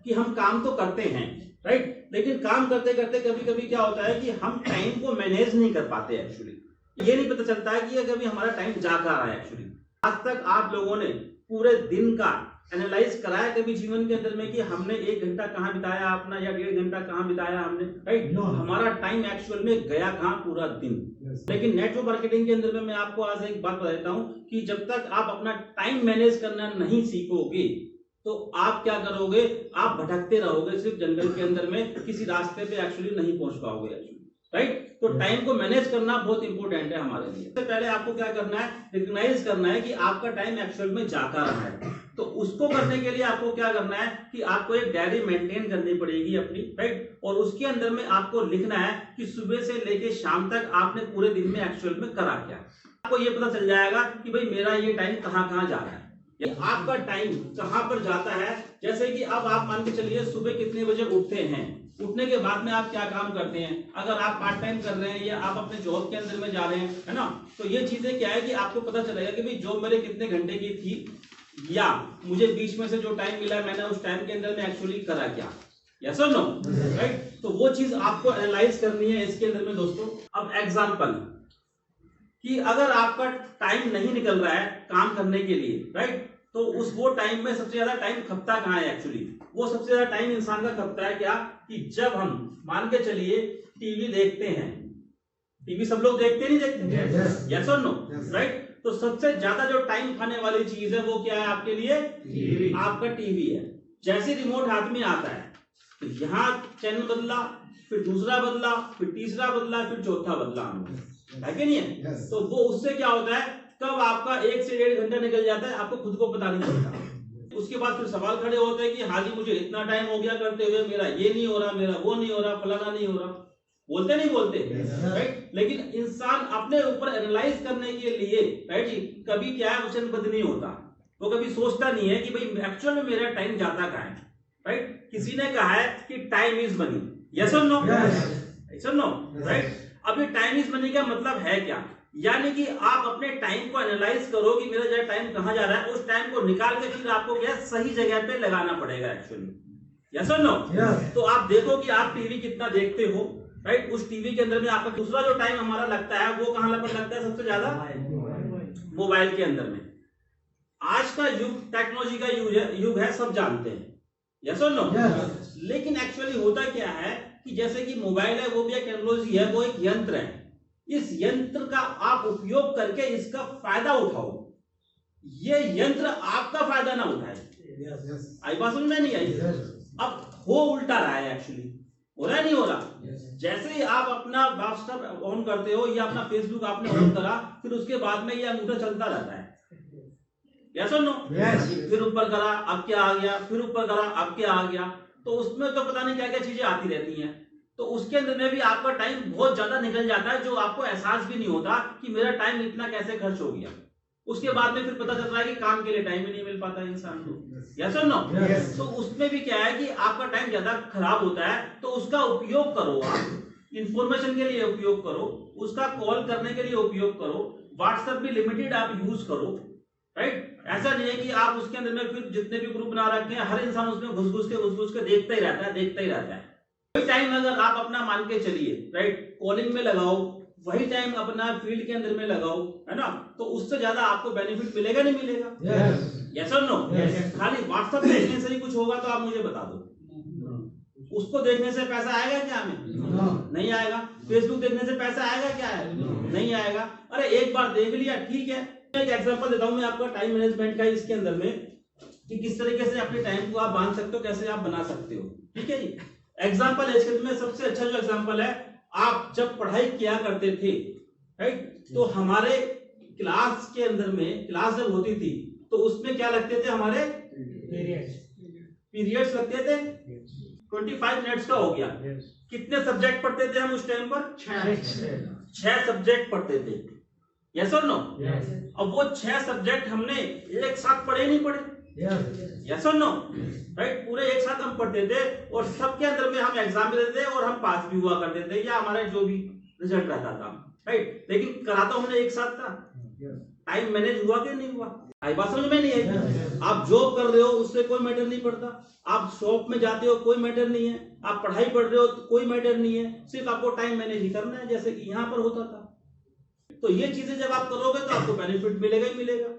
कि हम काम तो करते हैं, राइट, लेकिन काम करते करते कभी कभी क्या होता है कि हम टाइम को मैनेज नहीं कर पाते एक्चुअली। ये नहीं पता चलता है कि कभी हमारा टाइम जा कहाँ रहा है एक्चुअली। आज तक आप लोगों ने पूरे दिन का एनालाइज कराया कभी जीवन के अंदर में कि हमने 1 घंटा कहाँ बिताया अपना, या 1.5 घंटा कहाँ बिताया हमने, राइट? हमारा टाइम एक्चुअल में गया कहाँ पूरा दिन। लेकिन नेटवर्क मार्केटिंग के अंदर में मैं आपको आज एक बात बता देता हूँ कि जब तक आप अपना टाइम मैनेज करना नहीं सीखोगे तो आप क्या करोगे, आप भटकते रहोगे सिर्फ जंगल के अंदर में, किसी रास्ते पे एक्चुअली नहीं पहुंच पाओगे एक्चुअली, राइट? तो टाइम को मैनेज करना बहुत इंपॉर्टेंट है हमारे लिए। सबसे पहले आपको क्या करना है, रिकॉग्नाइज करना है कि आपका टाइम एक्चुअल में जा कहाँ रहा है। तो उसको करने के लिए आपको क्या करना है कि आपको एक डायरी मेंटेन करनी पड़ेगी अपनी, राइट? और उसके अंदर में आपको लिखना है कि सुबह से लेके शाम तक आपने पूरे दिन में एक्चुअल में करा क्या। आपको ये पता चल जाएगा कि भाई मेरा ये टाइम कहाँ कहाँ जा रहा है, ये आपका टाइम कहाँ पर जाता है। जैसे कि अब आप मान के चलिए सुबह कितने बजे उठते हैं, उठने के बाद में आप क्या काम करते हैं, अगर आप पार्ट टाइम कर रहे हैं या आप अपने जॉब के अंदर में जा रहे हैं, है ना, तो ये चीजें क्या है कि आपको पता चलेगा कि भाई जॉब मेरे कितने घंटे की थी, या मुझे बीच में से जो टाइम मिला मैंने उस टाइम के अंदर में एक्चुअली करा क्या, यस और नो, राइट? तो वो चीज आपको एनालाइज करनी है इसके अंदर में दोस्तों। अब एग्जांपल कि अगर आपका टाइम नहीं निकल रहा है काम करने के लिए, राइट, तो उस वो टाइम में सबसे ज्यादा टाइम खपता कहाँ है एक्चुअली, वो सबसे ज्यादा टाइम इंसान का खपता है क्या, कि जब हम मान के चलिए टीवी देखते हैं, टीवी सब लोग देखते नहीं देखते, यस और नो, राइट? तो सबसे ज्यादा जो टाइम खाने वाली चीज है वो क्या है आपके लिए, टीवी। आपका टीवी है। जैसे रिमोट हाथ में आता है तो यहाँ चैनल बदला, फिर दूसरा बदला, फिर तीसरा बदला, फिर चौथा बदला, है कि नहीं है? तो वो उससे क्या होता है, कब आपका 1 से 1.5 घंटा निकल जाता है आपको खुद को पता नहीं चलता। उसके बाद फिर सवाल खड़े होते हैं कि हाँ जी मुझे इतना टाइम हो गया करते हुए, मेरा ये नहीं हो रहा, मेरा वो नहीं हो रहा, फलाना नहीं हो रहा। बोलते नहीं बोलते, राइट? लेकिन इंसान अपने ऊपर एनालाइज करने के लिए, राइट जी, कभी क्या है वचनबद्ध नहीं होता, वो कभी सोचता नहीं है कि भाई एक्चुअल में मेरा टाइम जाता कहाँ है, राइट? किसी ने कहा है कि टाइम इज मनी, यस और नो, यस और नो, राइट? अब ये टाइम इज मनी का मतलब है क्या, यानी कि आप अपने टाइम को एनालाइज करो कि मेरा जो टाइम कहाँ जा रहा है, उस टाइम को निकाल के फिर आपको क्या सही जगह पे लगाना पड़ेगा एक्चुअली, यस और नो। तो आप देखो कि आप टीवी कितना देखते हो, राइट? उस टीवी के अंदर में आपका दूसरा जो टाइम हमारा लगता है वो कहाँ पर लगता है सबसे ज्यादा, मोबाइल के अंदर में। आज का युग टेक्नोलॉजी का युग है, सब जानते हैं, यस और नो। लेकिन एक्चुअली होता क्या है कि जैसे कि मोबाइल है वो भी एक टेक्नोलॉजी है, वो एक यंत्र है। इस यंत्र का आप उपयोग करके इसका फायदा उठाओ, ये यंत्र आपका फायदा ना उठाए। आई बात समझ में नहीं आई? अब हो उल्टा रहा है एक्चुअली, हो रहा नहीं हो रहा? जैसे ही आप अपना व्हाट्सएप ऑन करते हो या अपना फेसबुक आपने ऑन करा, फिर उसके बाद में ये अंगूठा चलता रहता है, यस और नो। फिर ऊपर करा अब क्या आ गया, फिर ऊपर करा अब क्या आ गया, तो उसमें तो पता नहीं क्या क्या चीजें आती रहती हैं। तो उसके अंदर में भी आपका टाइम बहुत ज्यादा निकल जाता है, जो आपको एहसास भी नहीं होता कि मेरा टाइम इतना कैसे खर्च हो गया। उसके बाद में फिर पता चल रहा है कि काम के लिए टाइम ही नहीं मिल पाता इंसान को, यस और नो। तो उसमें भी क्या है कि आपका टाइम ज्यादा खराब होता है, तो उसका उपयोग करो, आप इंफॉर्मेशन के लिए उपयोग करो, उसका कॉल करने के लिए उपयोग करो, व्हाट्सएप भी लिमिटेड आप यूज करो, राइट? ऐसा नहीं है कि आप उसके अंदर में फिर जितने भी ग्रुप बना रखे हैं हर इंसान उसमें घुस घुस के देखता ही रहता है, देखता ही रहता है। वही टाइम अगर आप अपना मान के चलिए, राइट, कॉलिंग में लगाओ, वही टाइम अपना फील्ड के अंदर में लगाओ, है ना, तो उससे ज्यादा आपको बेनिफिट मिलेगा नहीं मिलेगा, यस और नो। खाली व्हाट्सएप देखने से ही कुछ होगा तो आप मुझे बता दो, उसको देखने से पैसा आएगा क्या हमें? नहीं आएगा। फेसबुक देखने से पैसा आएगा क्या है? नहीं आएगा। अरे एक बार देख लिया ठीक है। एक एग्जांपल देता हूं मैं आपका टाइम मैनेजमेंट का इसके अंदर में, कि किस तरीके से अपने टाइम को आप बांध सकते हो, कैसे आप बना सकते हो, ठीक है जी। एग्जांपल इसके अंदर में सबसे अच्छा जो एग्जांपल है, आप जब पढ़ाई किया करते थे, राइट, तो हमारे क्लास के अंदर में, क्लास जब होती थी तो उसमें क्या लगते थे हमारे पीरियड्स लगते थे। 25 मिनट्स का हो गया। कितने सब्जेक्ट पढ़ते थे हम उस टाइम पर? 6 सब्जेक्ट पढ़ते थे, यस और नो। अब वो 6 सब्जेक्ट हमने एक साथ पढ़े नहीं पढ़े, यस और नो, राइट? पूरे एक साथ हम पढ़ते थे और सबके अंदर में हम एग्जाम भी देते थे और हम पास भी हुआ करते थे, या हमारा जो भी रिजल्ट रहता था, राइट? लेकिन करा तो हमने एक साथ था। टाइम मैनेज हुआ कि नहीं हुआ? आई बात समझ में नहीं आई? आप जॉब कर रहे हो उससे कोई मैटर नहीं पड़ता, आप शॉप में जाते हो कोई मैटर नहीं है, आप पढ़ाई पढ़ रहे हो तो कोई मैटर नहीं है, सिर्फ आपको टाइम मैनेज ही करना है जैसे कि यहाँ पर होता था। तो ये चीजें जब आप करोगे तो आपको बेनिफिट मिलेगा ही मिलेगा।